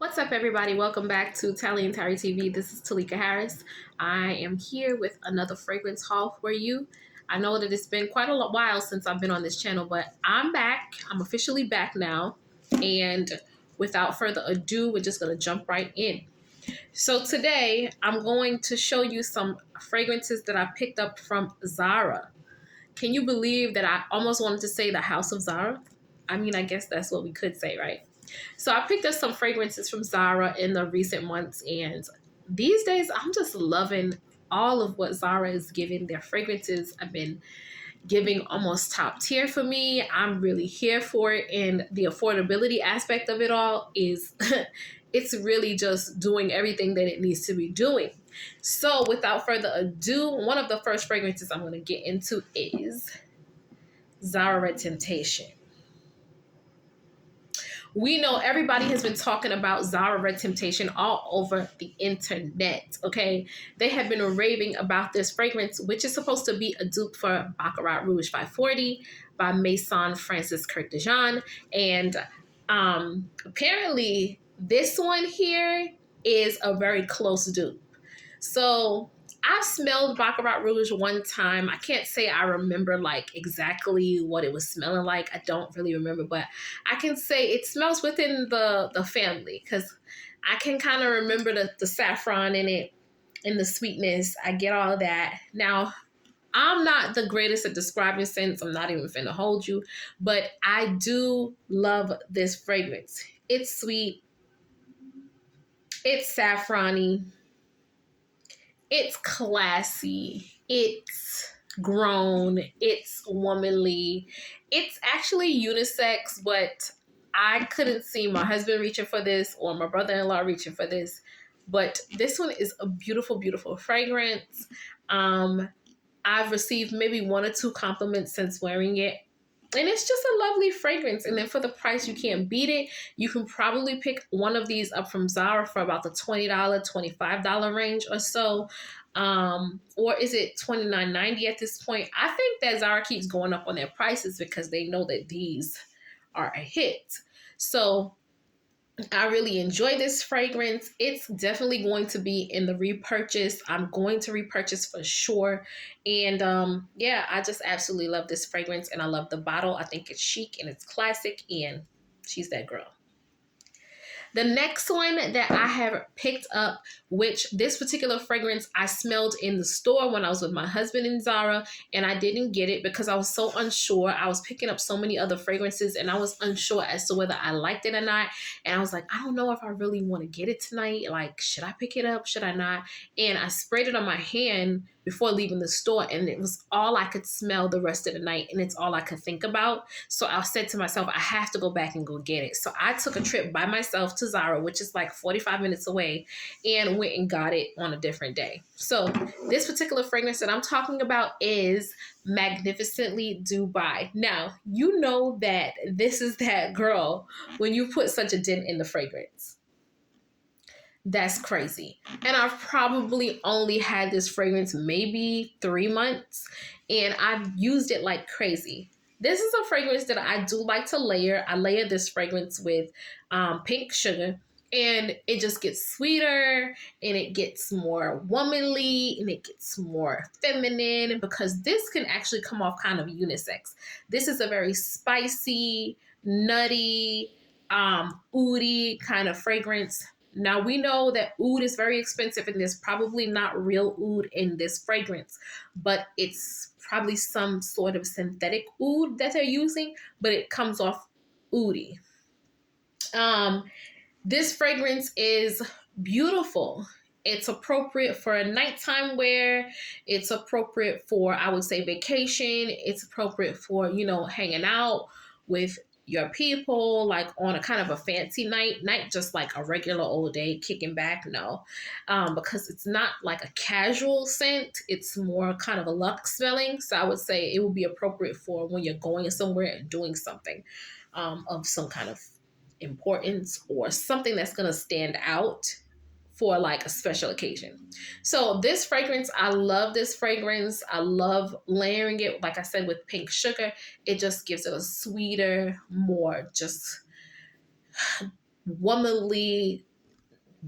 What's up, everybody? Welcome back to Tally and Terry TV. This is Talika Harris. I am here with another fragrance haul for you. I know that it's been quite a while since I've been on this channel, but I'm back. I'm officially back now. And without further ado, we're just going to jump right in. So today, I'm going to show you some fragrances that I picked up from Zara. Can you believe that I almost wanted to say the House of Zara? I mean, I guess that's what we could say, right? So I picked up some fragrances from Zara in the recent months, and these days I'm just loving all of what Zara is giving. Their fragrances have been giving almost top tier for me. I'm really here for it, and the affordability aspect of it all is it's really just doing everything that it needs to be doing. So without further ado, one of the first fragrances I'm going to get into is Zara Red Temptation. We know everybody has been talking about Zara Red Temptation all over the internet, okay? They have been raving about this fragrance, which is supposed to be a dupe for Baccarat Rouge 540 by Maison Francis Kurt de Jean. And apparently this one here is a very close dupe. So I've smelled Baccarat Rouge one time. I can't say I remember like exactly what it was smelling like. I don't really remember, but I can say it smells within the family because I can kind of remember the saffron in it and the sweetness. I get all of that. Now, I'm not the greatest at describing scents. I'm not even finna hold you, but I do love this fragrance. It's sweet. It's saffrony. It's classy, it's grown, it's womanly, it's actually unisex, but I couldn't see my husband reaching for this or my brother-in-law reaching for this. But this one is a beautiful, beautiful fragrance. I've received maybe one or two compliments since wearing it. And it's just a lovely fragrance. And then for the price, you can't beat it. You can probably pick one of these up from Zara for about the $20, $25 range or so. Or is it $29.90 at this point? I think that Zara keeps going up on their prices because they know that these are a hit. So I really enjoy this fragrance. It's definitely going to be in the repurchase. I'm going to repurchase for sure. And yeah, I just absolutely love this fragrance and I love the bottle. I think it's chic and it's classic and she's that girl. The next one that I have picked up, which this particular fragrance I smelled in the store when I was with my husband in Zara, and I didn't get it because I was so unsure. I was picking up so many other fragrances and I was unsure as to whether I liked it or not. And I was like, I don't know if I really want to get it tonight. Like, should I pick it up? Should I not? And I sprayed it on my hand before leaving the store, and it was all I could smell the rest of the night, and it's all I could think about. So I said to myself, I have to go back and go get it. So I took a trip by myself to Zara, which is like 45 minutes away, and went and got it on a different day. So this particular fragrance that I'm talking about is Magnificently Dubai. Now, you know that this is that girl when you put such a dent in the fragrance. That's crazy. And I've probably only had this fragrance maybe 3 months, and I've used it like crazy. This is a fragrance that I do like to layer. I layer this fragrance with pink sugar, and it just gets sweeter and it gets more womanly and it gets more feminine because this can actually come off kind of unisex. This is a very spicy, nutty, oudi kind of fragrance. Now, we know that oud is very expensive and there's probably not real oud in this fragrance, but it's probably some sort of synthetic oud that they're using, but it comes off oudy. This fragrance is beautiful. It's appropriate for a nighttime wear. It's appropriate for, I would say, vacation. It's appropriate for, you know, hanging out with your people, like on a kind of a fancy night, not just like a regular old day kicking back. No, because it's not like a casual scent. It's more kind of a luxe smelling. So I would say it would be appropriate for when you're going somewhere and doing something of some kind of importance or something that's going to stand out for like a special occasion. So this fragrance, I love this fragrance. I love layering it, like I said, with pink sugar. It just gives it a sweeter, more just womanly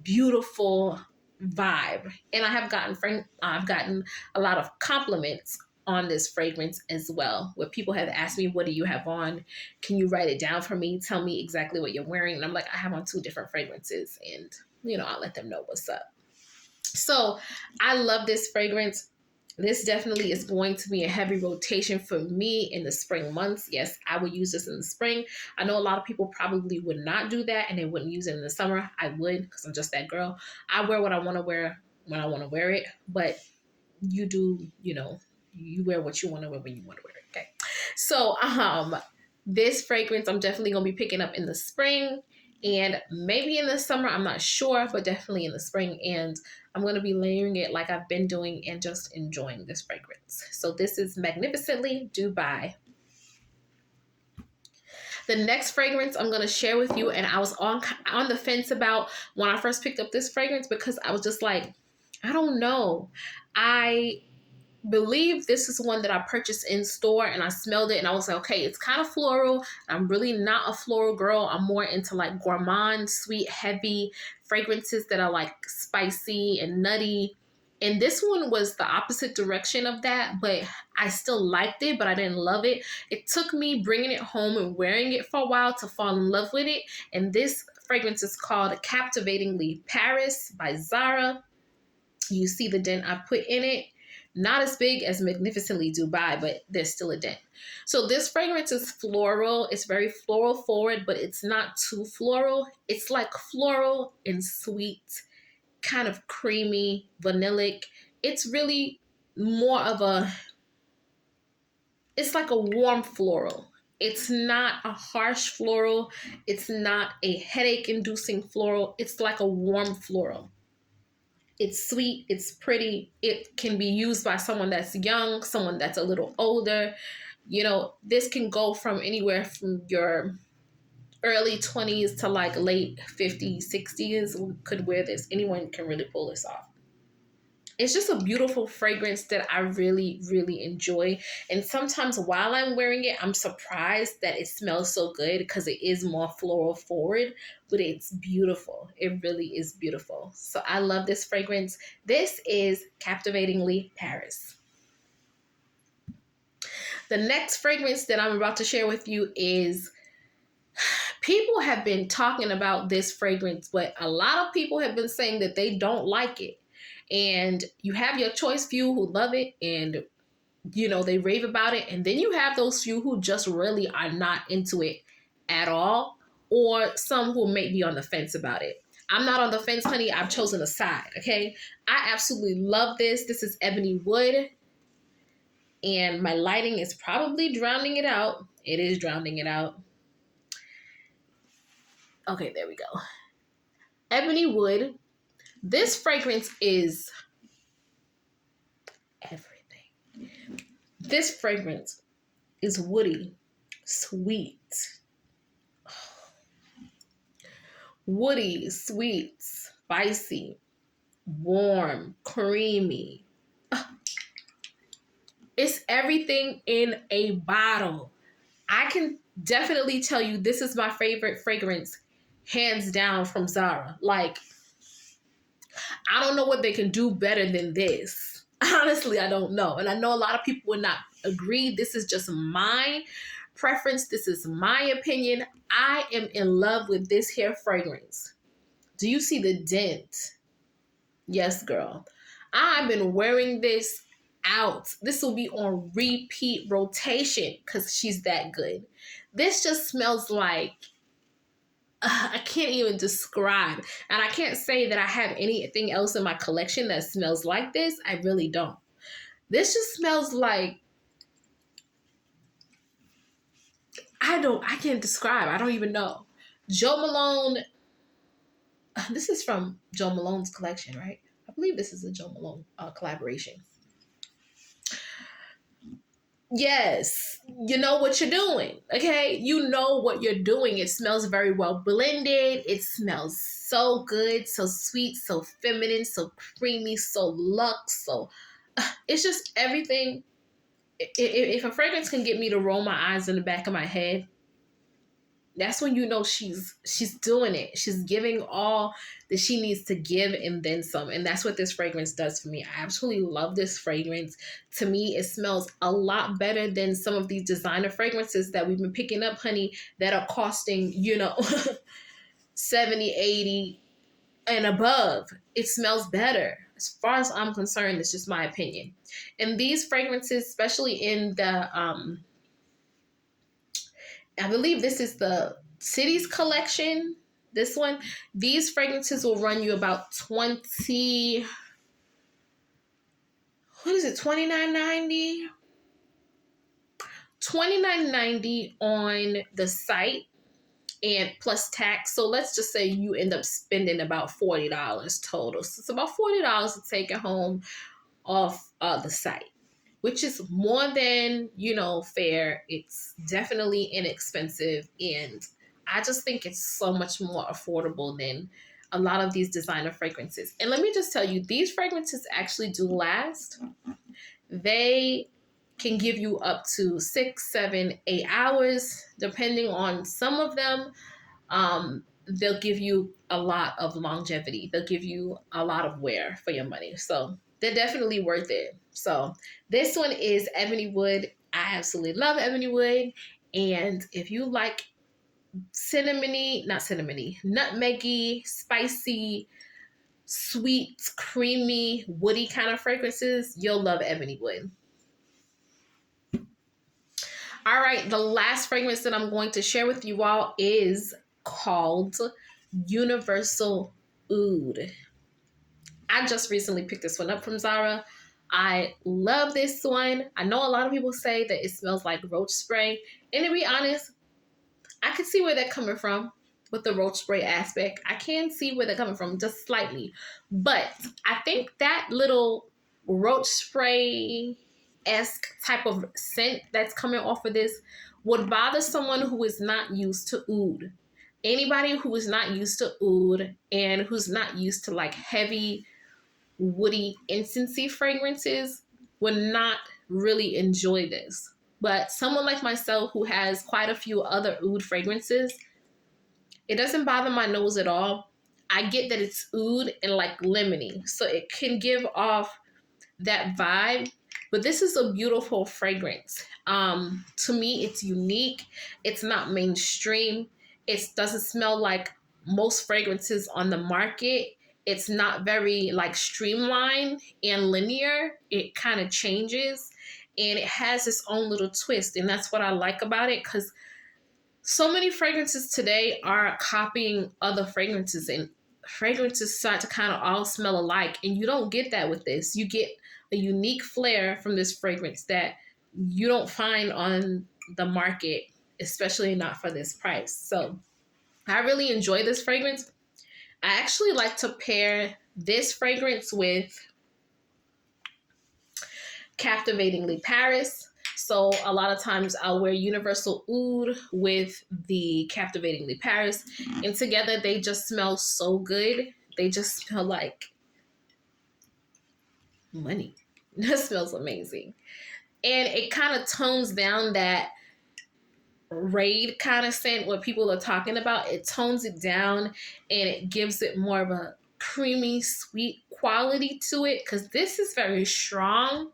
beautiful vibe. And I've gotten a lot of compliments on this fragrance as well, where people have asked me, what do you have on? Can you write it down for me? Tell me exactly what you're wearing. And I'm like, I have on 2 different fragrances, and I'll let them know what's up. So I love this fragrance. This definitely is going to be a heavy rotation for me in the spring months. Yes, I would use this in the spring. I know a lot of people probably would not do that and they wouldn't use it in the summer. I would, because I'm just that girl. I wear what I want to wear when I want to wear it, but you do, you wear what you want to wear when you want to wear it. Okay. So, this fragrance I'm definitely going to be picking up in the spring and maybe in the summer. I'm not sure, but definitely in the spring. And I'm going to be layering it like I've been doing and just enjoying this fragrance. So this is Magnificently Dubai. The next fragrance I'm going to share with you, and I was on the fence about when I first picked up this fragrance, because I was just like, I don't know. I believe this is one that I purchased in store, and I smelled it and I was like, okay, it's kind of floral. I'm really not a floral girl. I'm more into like gourmand, sweet, heavy fragrances that are like spicy and nutty. And this one was the opposite direction of that, but I still liked it, but I didn't love it. It took me bringing it home and wearing it for a while to fall in love with it. And this fragrance is called Captivatingly Paris by Zara. You see the dent I put in it. Not as big as Magnificently Dubai, but there's still a dent. So this fragrance is floral. It's very floral forward, but it's not too floral. It's like floral and sweet, kind of creamy, vanillic. It's really more of it's like a warm floral. It's not a harsh floral. It's not a headache-inducing floral. It's like a warm floral. It's sweet, it's pretty. It can be used by someone that's young, someone that's a little older. This can go from anywhere from your early 20s to like late 50s, 60s could wear this. Anyone can really pull this off. It's just a beautiful fragrance that I really, really enjoy. And sometimes while I'm wearing it, I'm surprised that it smells so good, because it is more floral forward, but it's beautiful. It really is beautiful. So I love this fragrance. This is Captivatingly Paris. The next fragrance that I'm about to share with you is, people have been talking about this fragrance, but a lot of people have been saying that they don't like it. And you have your choice few who love it and, they rave about it. And then you have those few who just really are not into it at all, or some who may be on the fence about it. I'm not on the fence, honey. I've chosen a side, okay? I absolutely love this. This is Ebony Wood. And my lighting is probably drowning it out. It is drowning it out. Okay, there we go. Ebony Wood. This fragrance is everything. This fragrance is woody, sweet. Woody, sweet, spicy, warm, creamy. It's everything in a bottle. I can definitely tell you this is my favorite fragrance, hands down, from Zara. Like, I don't know what they can do better than this. Honestly, I don't know. And I know a lot of people would not agree. This is just my preference. This is my opinion. I am in love with this hair fragrance. Do you see the dent? Yes, girl. I've been wearing this out. This will be on repeat rotation because she's that good. This just smells like, I can't even describe. And I can't say that I have anything else in my collection that smells like this. I really don't. This just smells like, I can't describe. I don't even know. Jo Malone, this is from Jo Malone's collection, right? I believe this is a Jo Malone collaboration. Yes, you know what you're doing, okay? You know what you're doing. It smells very well blended. It smells so good, so sweet, so feminine, so creamy, so luxe. So it's just everything. If a fragrance can get me to roll my eyes in the back of my head, that's when you know she's doing it. She's giving all that she needs to give and then some. And that's what this fragrance does for me. I absolutely love this fragrance. To me, it smells a lot better than some of these designer fragrances that we've been picking up, honey, that are costing, 70, 80 and above. It smells better. As far as I'm concerned, it's just my opinion. And these fragrances, especially in the I believe this is the Cities collection. This one, these fragrances will run you about 20. What is it? 29.90. 29.90 on the site and plus tax. So let's just say you end up spending about $40 total. So it's about $40 to take it home off the site, which is more than, fair. It's definitely inexpensive. And I just think it's so much more affordable than a lot of these designer fragrances. And let me just tell you, these fragrances actually do last. They can give you up to 6, 7, 8 hours, depending on some of them. They'll give you a lot of longevity. They'll give you a lot of wear for your money. So they're definitely worth it. So this one is Ebony Wood. I absolutely love Ebony Wood. And if you like nutmeggy, spicy, sweet, creamy, woody kind of fragrances, you'll love Ebony Wood. All right, the last fragrance that I'm going to share with you all is called Universal Oud. I just recently picked this one up from Zara. I love this one. I know a lot of people say that it smells like roach spray. And to be honest, I can see where they're coming from with the roach spray aspect. I can see where they're coming from just slightly. But I think that little roach spray-esque type of scent that's coming off of this would bother someone who is not used to oud. Anybody who is not used to oud and who's not used to like heavy, woody, incensey fragrances would not really enjoy this. But someone like myself who has quite a few other oud fragrances, it doesn't bother my nose at all. I get that it's oud and like lemony, so it can give off that vibe. But this is a beautiful fragrance. To me, it's unique. It's not mainstream. It doesn't smell like most fragrances on the market. It's not very like streamlined and linear. It kind of changes and it has its own little twist. And that's what I like about it, because so many fragrances today are copying other fragrances, and fragrances start to kind of all smell alike. And you don't get that with this. You get a unique flair from this fragrance that you don't find on the market, especially not for this price. So I really enjoy this fragrance. I actually like to pair this fragrance with Captivatingly Paris. So a lot of times I'll wear Universal Oud with the Captivatingly Paris, and together they just smell so good. They just smell like money. That smells amazing. And it kind of tones down that raid kind of scent what people are talking about. It tones it down and it gives it more of a creamy, sweet quality to it, because this is very strong.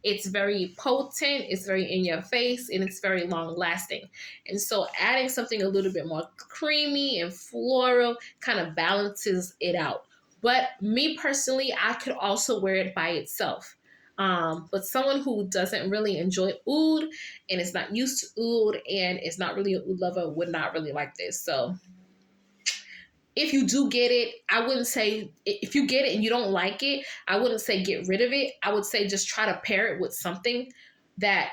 It's very potent, it's very in your face, and it's very long lasting. And so adding something a little bit more creamy and floral kind of balances it out. But me personally, I could also wear it by itself. But someone who doesn't really enjoy oud and is not used to oud and is not really an oud lover would not really like this. So if you do get it, I wouldn't say, if you get it and you don't like it, I wouldn't say get rid of it. I would say just try to pair it with something that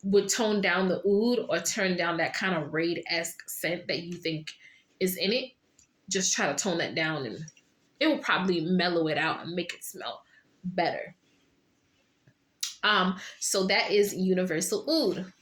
would tone down the oud or turn down that kind of raid-esque scent that you think is in it. Just try to tone that down and it will probably mellow it out and make it smell better. So that is Universal Oud.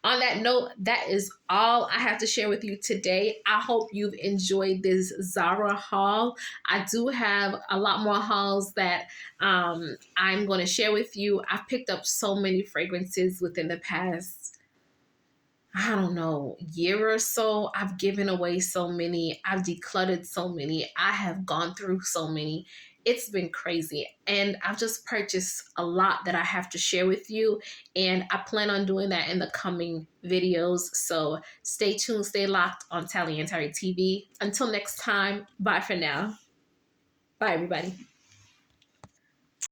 On that note, that is all I have to share with you today. I hope you've enjoyed this Zara haul. I do have a lot more hauls that I'm going to share with you. I've picked up so many fragrances within the past I don't know, year or so, I've given away so many. I've decluttered so many. I have gone through so many. It's been crazy. And I've just purchased a lot that I have to share with you. And I plan on doing that in the coming videos. So stay tuned, stay locked on Tally and Terry TV. Until next time, bye for now. Bye, everybody.